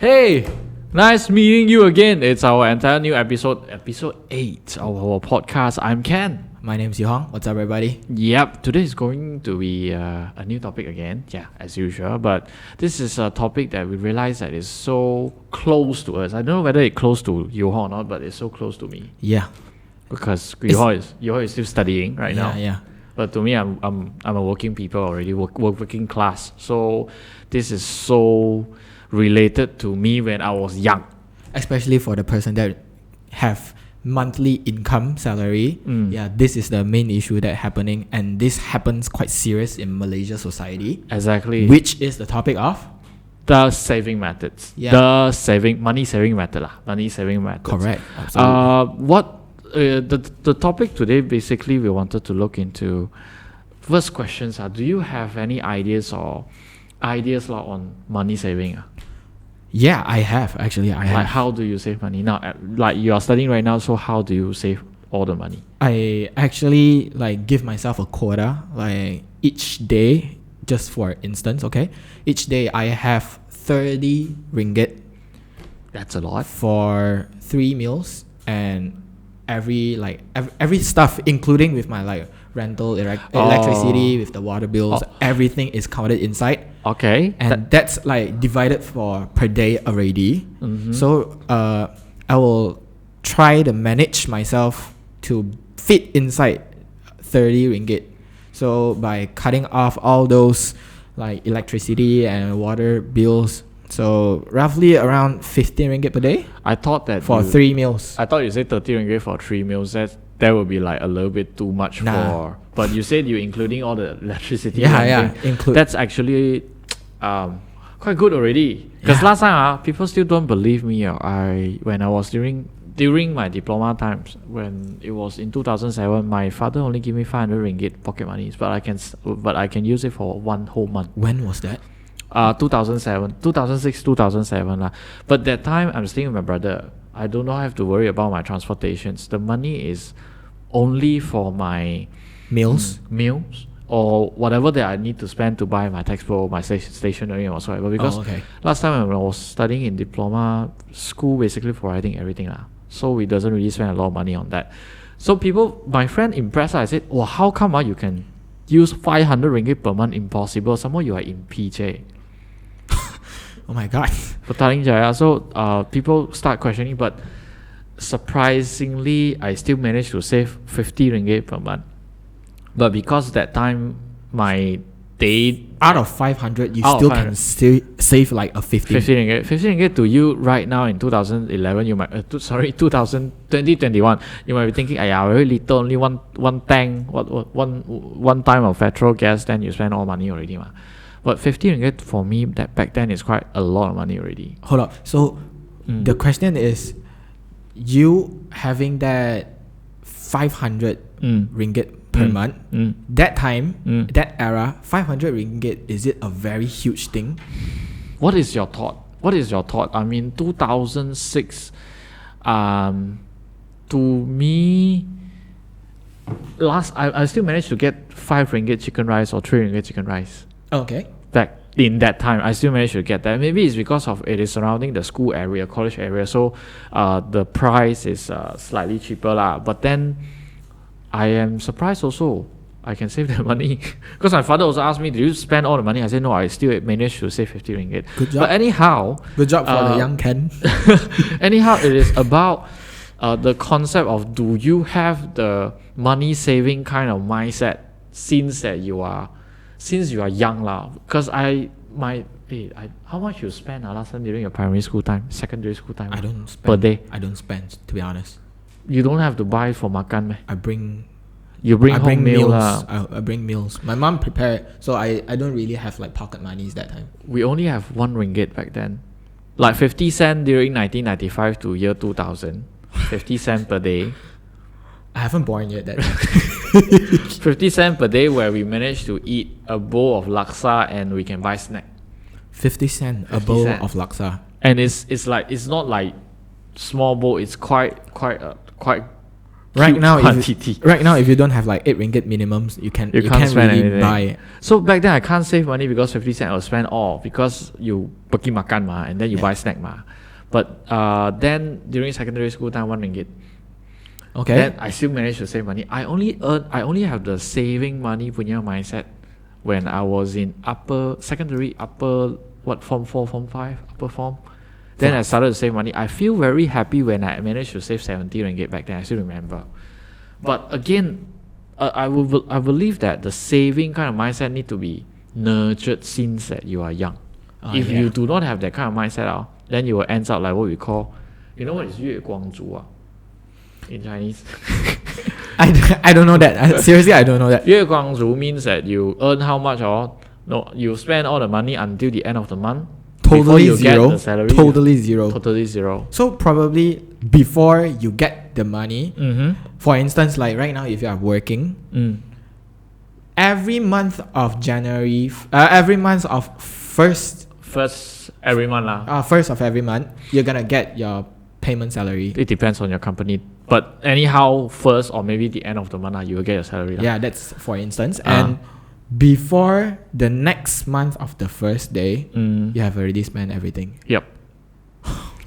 Hey, nice meeting you again. It's our entire new episode 8 of our podcast. I'm Ken. My name's Yohong. What's up, everybody? Yep, today is going to be a new topic again. Yeah, as usual. But this is a topic that we realize that is so close to us. I don't know whether it's close to Yohong or not, but it's so close to me. Yeah. Because Yohong is still studying right now. Yeah. But to me, I'm a working people already, working class. So this is so related to me when I was young. Especially for the person that have monthly income salary. Yeah, this is the main issue that happening, and this happens quite serious in Malaysia society. Exactly. Which is the topic of the saving methods. Yeah. The money saving method. Money saving methods. Correct. Absolutely. The topic today, basically we wanted to look into first questions are, do you have any ideas on money saving? Yeah, I have actually. I have. Like, how do you save money now? Like, you are studying right now, so how do you save all the money? I actually give myself a quota, each day, just for instance, okay? Each day I have 30 ringgit. That's a lot. For 3 meals, and every stuff, including with my rental, electricity, with the water bills, everything is counted inside. Okay. And that's divided for per day already. Mm-hmm. So I will try to manage myself to fit inside 30 ringgit. So by cutting off all those electricity and water bills, so roughly around 15 ringgit per day. I thought that for 3 meals. I thought you said 30 ringgit for 3 meals. That would be a little bit too much for. But you said you're including all the electricity. Yeah, include. That's actually quite good already. Because last time people still don't believe me. When I was during my diploma times, when it was in 2007, my father only gave me 500 ringgit pocket money, but I can use it for one whole month. When was that? 2006, 2007 But that time I'm staying with my brother. I do not have to worry about my transportations. The money is only for my meals or whatever that I need to spend to buy my textbook, my stationery and whatsoever. Because last time when I was studying in diploma school, basically providing everything so we doesn't really spend a lot of money on that. So my friend impressed. I said, "Well, how come you can use 500 ringgit per month? Impossible. Some more you are in PJ." Oh my god. So people start questioning, but surprisingly I still managed to save 50 ringgit per month. But because that time my day out of 500 you still can save a 50 ringgit. 50 ringgit to you right now in 2011, you might 2021, you might be thinking, very little, only one tank, one time of petrol gas, then you spend all money already But 50 ringgit for me back then is quite a lot of money already. Hold up. So the question is, you having that 500 ringgit per month, that time, that era, 500 ringgit, is it a very huge thing? What is your thought? I mean, 2006, to me, I still managed to get 5 ringgit chicken rice or 3 ringgit chicken rice. Okay. Back in that time, I still managed to get that. Maybe it's because of it is surrounding the school area, college area, so the price is slightly cheaper But then I am surprised also I can save that money because my father also asked me, "Did you spend all the money?" I said, "No, I still managed to save 50 ringgit." Good job. But anyhow, good job for the young Ken. Anyhow, it is about the concept of, do you have the money saving kind of mindset since you are young Because how much you spend last time during your primary school time, secondary school time? I don't spend per day. I don't spend, to be honest. You don't have to buy for makan meh? I bring home meals. I bring meals. My mom prepared, so I don't really have pocket monies that time. We only have 1 ringgit back then, 50 cent during 1995 to year 2000. 50 cent per day. I haven't born yet that time. 50 cent per day, where we managed to eat a bowl of laksa and we can buy snack. 50 cent a bowl of laksa. And it's not like small bowl. It's quite Right now, quantity. If you don't have like 8 ringgit minimums, you can't spend really anything. buy. So back then I can't save money because 50 cents I will spend all because you pergi makan ma, and then you buy snack ma. But then during secondary school time, 1 ringgit. Okay. Then I still managed to save money. I only have the saving money punya mindset when I was in form 4, form 5, upper form. Then I started to save money. I feel very happy when I managed to save 70 ringgit back then. I still remember. But again, I believe that the saving kind of mindset need to be nurtured since that you are young. If you do not have that kind of mindset, then you will end up like what we call, you know what is 月光族 in Chinese? I don't know that. Seriously, I don't know that. 月光族 means that you earn how much no, you spend all the money until the end of the month. Totally you zero. Get the salary, totally zero. Totally zero. So probably before you get the money, for instance, like right now, if you are working, every month of January, every month of first every month first of every month, you're gonna get your payment salary. It depends on your company, but anyhow, first or maybe the end of the month, you will get your salary. Yeah, that's for instance. And before the next month of the first day, you have already spent everything. Yep.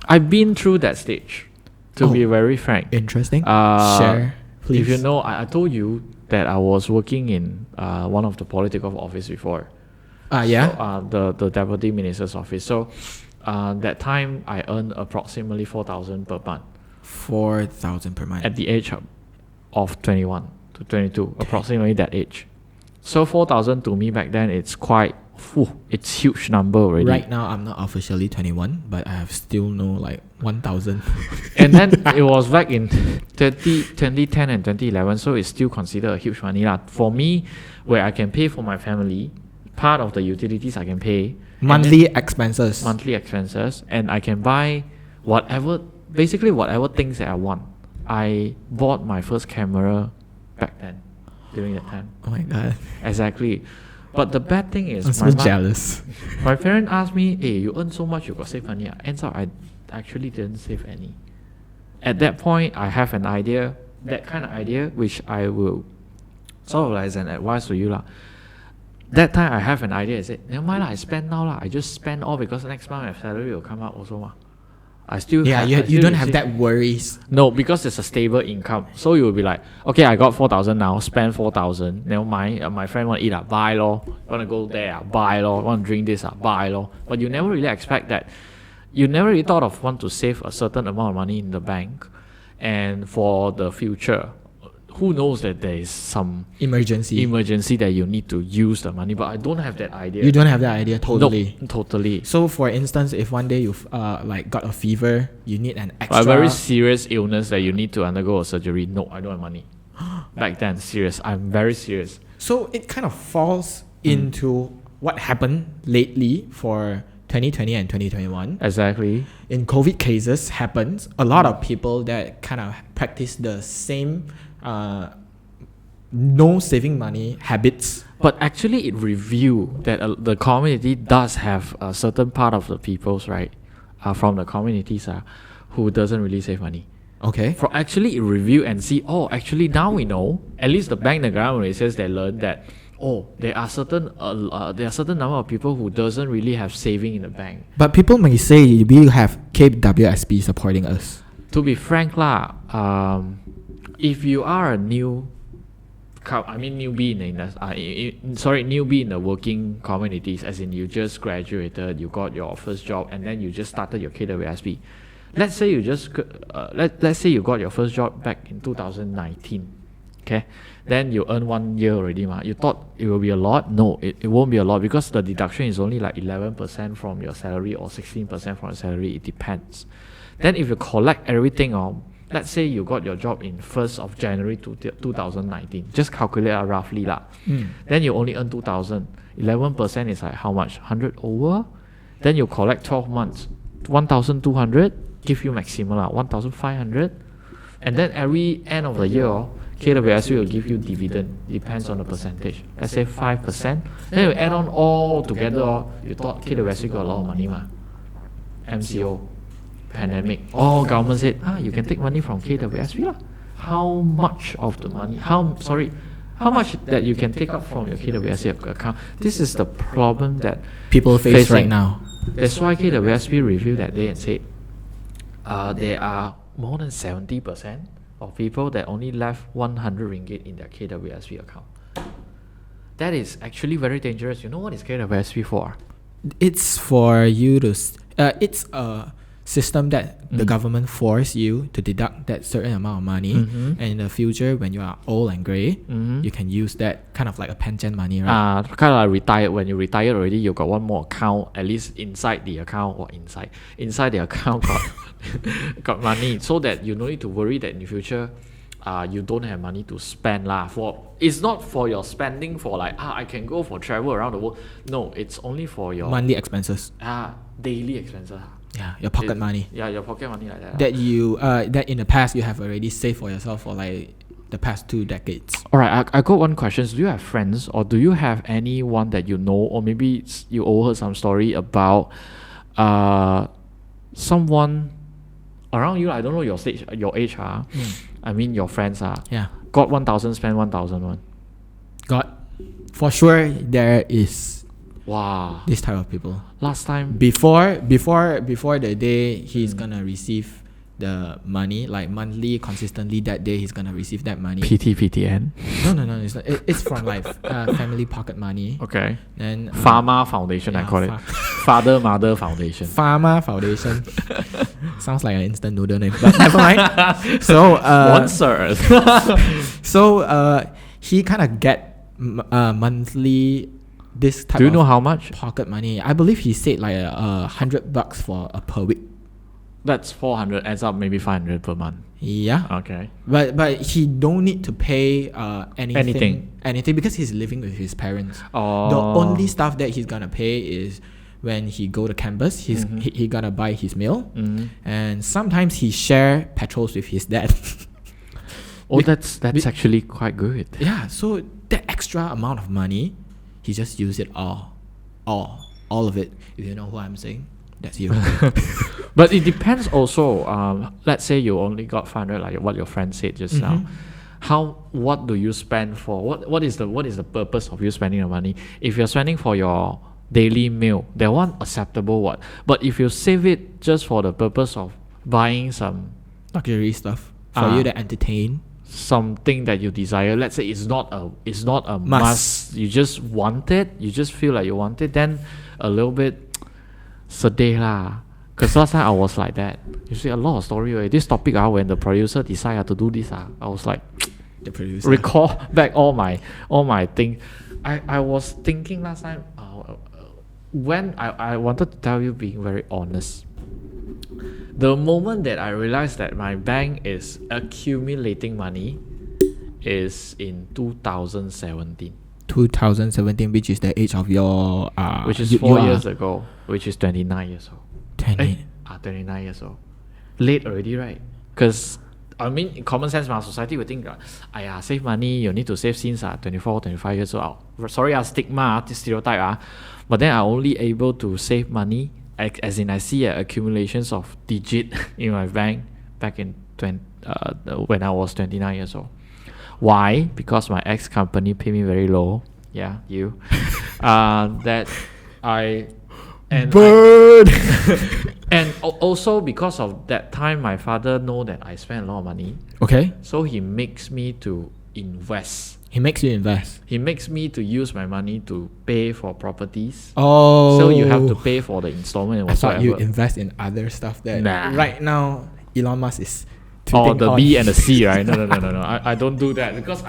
I've been through that stage, to be very frank. Interesting. Share, please. If you know, I told you that I was working in one of the political office before. Yeah. So, the deputy minister's office. So that time I earned approximately 4,000 per month. 4,000 per month. At the age of 21 to 22, approximately that age. So 4,000 to me back then, it's quite, it's huge number already. Right now, I'm not officially 21, but I have still know like 1,000. And then it was back in 2010 and 2011, so it's still considered a huge money lah. For me, where I can pay for my family, part of the utilities I can pay. Monthly expenses, and I can buy basically whatever things that I want. I bought my first camera back then. During that time. Oh my god. Exactly. But the bad thing is, I'm so jealous. My parents asked me, hey, you earn so much, you got save money. Ends up I actually didn't save any. At that point, I have an idea, that kind of idea, which I will sort of like as an advice to you lah. That time I have an idea, I said, never mind lah, I spend now lah. I just spend all because next month my salary will come out also. You don't have that worries. No, because it's a stable income. So you will be like, okay, I got 4,000 now, spend 4,000. Never mind, my friend want to eat, buy lor. Want to go there, buy lor. Want to drink this, buy lor. But you never really expect that. You never really thought of want to save a certain amount of money in the bank. And for the future, who knows that there is some emergency that you need to use the money, but I don't have that idea. You don't have that idea, totally. No, totally. So for instance, if one day you've like got a fever, you need an extra... A very serious illness that you need to undergo a surgery, no, I don't have money. Back then, serious. I'm very serious. So it kind of falls into what happened lately for 2020 and 2021. Exactly. In COVID cases happens, a lot of people that kind of practice the same no saving money habits. But actually it revealed that the community does have a certain part of the peoples, right, from the communities who doesn't really save money. Okay. For actually it revealed and see, actually now we know, at least the bank, the government says they learned that, there are certain number of people who doesn't really have saving in the bank. But people may say we have KWSP supporting us. To be frank if you are a newbie in the working communities, as in you just graduated, you got your first job, and then you just started your KWSP. Let's say you let's say you got your first job back in 2019. Okay, then you earn 1 year already, You thought it will be a lot? No, it won't be a lot because the deduction is only like 11% from your salary or 16% from your salary. It depends. Then if you collect everything let's say you got your job in 1st of January 2019. Just calculate roughly lah. Then you only earn 2,000. 11% is like how much? 100 over? Then you collect 12 months. 1,200 give you maximum 1,500. And then every end of the year, KWSP will give you dividend. Depends on the percentage. Let's say 5%. Then you add on all together. You thought KWSP got a lot of money MCO. Pandemic, all government said, you can take money from KWSP lah. how much of the money, how much that you can take out from your KWSP account. This is the problem that people face right now. That's why KWSP reviewed that day and said there are more than 70% of people that only left 100 ringgit in their KWSP account. That is actually very dangerous. You know what is KWSP for? It's for you to it's a system that the government force you to deduct that certain amount of money, and in the future when you are old and gray, you can use that kind of like a pension money, right? Kind of like retired. When you retired already, you got one more account, at least inside the account, or inside the account got money, so that you don't need to worry that in the future you don't have money to spend lah. It's not for your spending for like I can go for travel around the world. No, it's only for your monthly expenses. Daily expenses. Yeah, your pocket money. Yeah, your pocket money like that. That you that in the past you have already saved for yourself for like the past 2 decades. Alright, I got one question. Do you have friends, or do you have anyone that you know, or maybe you overheard some story about someone around you? I don't know your age. I mean your friends Yeah. got 1,000, spend 1,001. Got for sure there is Wow. this type of people. Last time Before the day he's gonna receive the money, like monthly consistently, that day he's gonna receive that money. PTN. No, it's not. It's from like family pocket money. Okay. Then Pharma Foundation, I call it. Father Mother Foundation. Pharma Foundation. Sounds like an instant noodle name, but never mind. So Worsen. so he kind of get monthly this type. Do you of know how much? pocket money? I believe he said like $100 for per week. That's 400, adds up maybe 500 per month. Yeah. Okay. But he don't need to pay Anything because he's living with his parents. Oh. The only stuff that he's gonna pay is when he go to campus, he gonna buy his meal, and sometimes he share petrols with his dad. That's actually quite good. Yeah, so that extra amount of money, he just use it all of it. If you know who I'm saying, that's you. But it depends also. Let's say you only got 500, like what your friend said just now. What do you spend for? What is the purpose of you spending the money? If you're spending for your daily meal, that one acceptable what. But if you save it just for the purpose of buying some luxury stuff for you to entertain, something that you desire, let's say it's not a must. You just want it. You just feel like you want it. Then a little bit sedih lah. Because last time I was like that. You see a lot of story. This topic when the producer decided to do this I was like, the producer recall back all my thing. I was thinking last time when I wanted to tell you, being very honest, the moment that I realized that my bank is accumulating money is in 2017. 2017, which is the age of your which is 4 years ago, which is 29 years old. 29 years old. Late already, right? Because I mean, in common sense, my society would think, save money, you need to save since 24, 25 years old. Sorry, stigma, this stereotype. But then I only able to save money, as in I see accumulations of digit in my bank back in when I was 29 years old. Why? Because my ex-company paid me very low. Yeah, you. That I... And Bird! And also because of that time, my father know that I spend a lot of money. Okay. So he makes me to invest. He makes you invest. He makes me to use my money to pay for properties. Oh. So you have to pay for the installment and whatsoever. I thought you invest in other stuff that right now Elon Musk is the B and the C, right? No. I don't do that because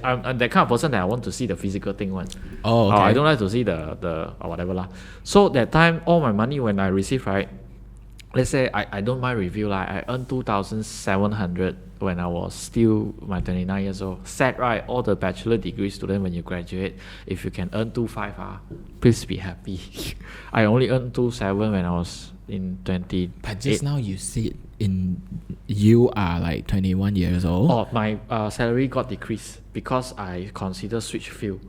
I'm that kind of person that I want to see the physical thing one. Oh, okay. I don't like to see the whatever lah. So that time, all my money when I receive, right? Let's say I don't mind review lah. I earned 2,700 when I was still my 29 years old. Sad, right? All the bachelor degree student when you graduate, if you can earn 2,500, please be happy. I only earned 2,700 when I was in 20. But just now you said you are like 21 years old. Oh, my salary got decreased because I consider switch field.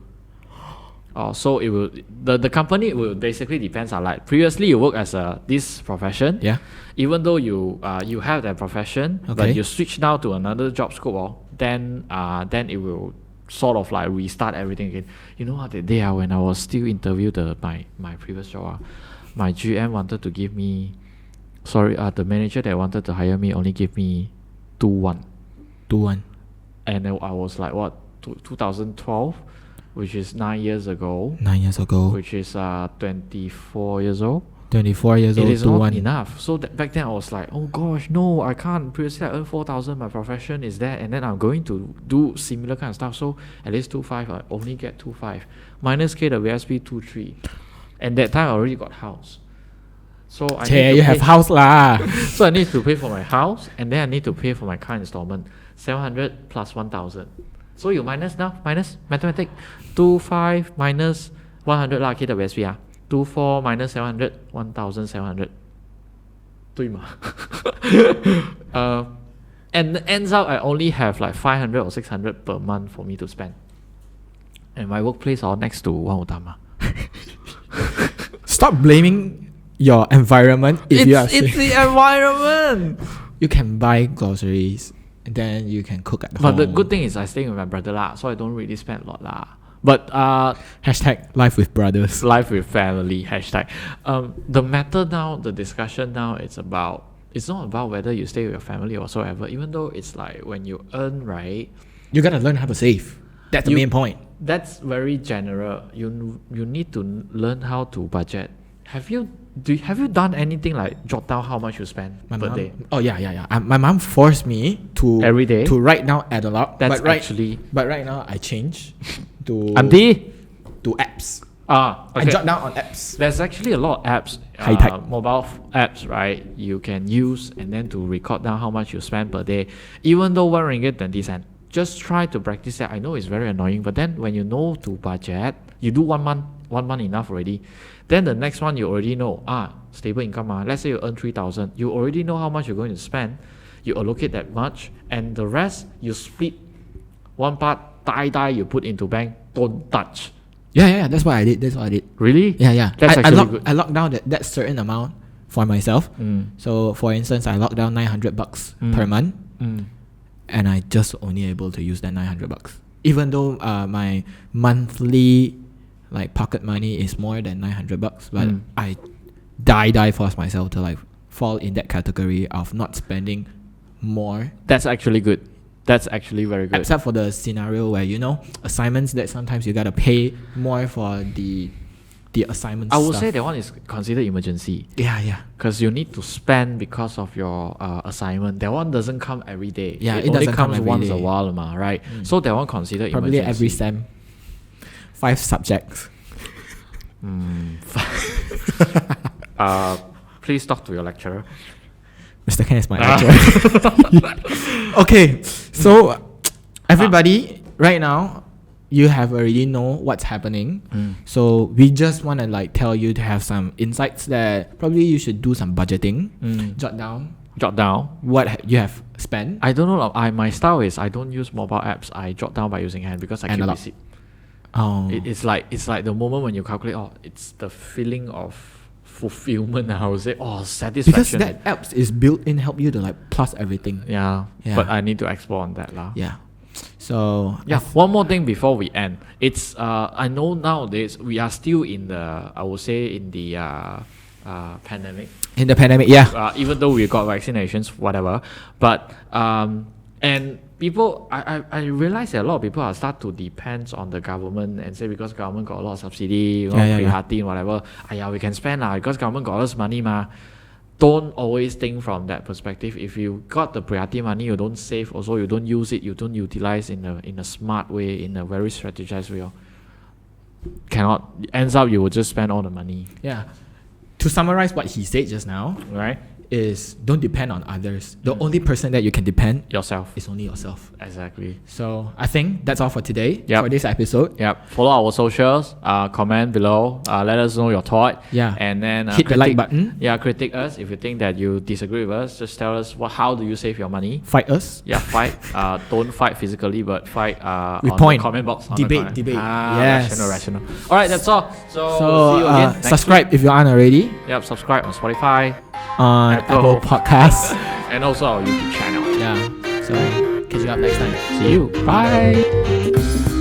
So it will the company will basically depends on like previously you work as this profession. Yeah. Even though you have that profession, Okay. but you switch now to another job scope, then it will sort of like restart everything again. You know what, the day when I was still interviewed my previous job, my GM wanted to give me, the manager that wanted to hire me only gave me 2-1. 2-1. And then I was like, what, 2012, which is 9 years ago. 9 years ago. Which is 24 years old. 24 years old. It is 2-1. not enough. So back then I was like, oh gosh, no, I can't. Previously I earned 4,000. My profession is that, and then I'm going to do similar kind of stuff. So at least 2.5, I only get 2.5 minus KWSP 2.3, and that time I already got house. So I need to you have house lah. So I need to pay for my house, and then I need to pay for my car installment. 700 plus 1,000. So you minus mathematics. 2.5 minus 100 lah KWSP 2.4 minus 700 1,700. 对吗？ And ends up I only have like 500 or 600 per month for me to spend. And my workplace all next to One Utama. Stop blaming your environment. It's the environment. You can buy groceries and then you can cook at home. But the good thing is I stay with my brother lah, so I don't really spend a lot lah. But hashtag life with brothers. Life with family, hashtag. The matter now, the discussion now, it's not about whether you stay with your family or whatsoever. Even though it's like when you earn, right? You gotta learn how to save. That's the main point. That's very general. You need to learn how to budget. Have you done anything like jot down how much you spend per day? Oh yeah. My mom forced me to every day to write down at a lot. But right now I change to Auntie? To apps. Okay. I jot down on apps. There's actually a lot of apps, high tech mobile apps, right? You can use and then to record down how much you spend per day. Even though 1 ringgit 20 cents, just try to practice that. I know it's very annoying, but then when you know to budget, you do 1 month enough already. Then the next one you already know, stable income. Let's say you earn 3,000, you already know how much you're going to spend. You allocate that much, and the rest you split. One part, die you put into bank, don't touch. Yeah, that's what I did. Really? Yeah. That's actually good. I locked down that certain amount for myself. So for instance, I locked down $900 per month. And I just only able to use that $900. Even though my monthly like pocket money is more than $900, but I die force myself to like fall in that category of not spending more. That's actually good. That's actually very good. Except for the scenario where assignments that sometimes you gotta pay more for the assignments. I would say that one is considered emergency. Yeah. Because you need to spend because of your assignment. That one doesn't come every day. Yeah, it only doesn't comes come once every a day. while, right? So that one considered probably emergency. every sem. 5 subjects. Please talk to your lecturer. Mr. Kenn is my lecturer. Okay, so everybody right now, you have already know what's happening. So we just want to like tell you to have some insights that probably you should do some budgeting. Jot down what you have spent. I don't know. My style is I don't use mobile apps. I jot down by using hand because I keep receipt. It's like the moment when you calculate. It's the feeling of fulfillment. I would say, satisfaction. Because that apps is built in, help you to like plus everything. Yeah. But I need to explore on that lah. Yeah. So one more thing before we end. It's I know nowadays we are still in the pandemic. In the pandemic, yeah. Even though we got vaccinations, whatever, but and people, I realize that a lot of people are start to depend on the government and say because government got a lot of subsidy, free whatever. We can spend because government got us money ma. Don't always think from that perspective. If you got the priority money, you don't save. Also, you don't use it. You don't utilize in a smart way, in a very strategized way. Ends up you will just spend all the money. Yeah. To summarize what he said just now, right? is don't depend on others. The only person that you can depend yourself. is only yourself. Exactly. So I think that's all for today. Yep. For this episode. Yep. Follow our socials. Comment below. Let us know your thought. Yeah. And then hit the like button. Yeah. Critique us if you think that you disagree with us. Just tell us how do you save your money. Fight us. Yeah. Fight. Don't fight physically, but fight with on point. the comment box. Debate. Yes. Rational. All right. That's all. So see you again. Subscribe if you aren't already. Yep. Subscribe on Spotify. On Apple Podcasts. And also our YouTube channel. Yeah. So catch you up next time. See you. Bye.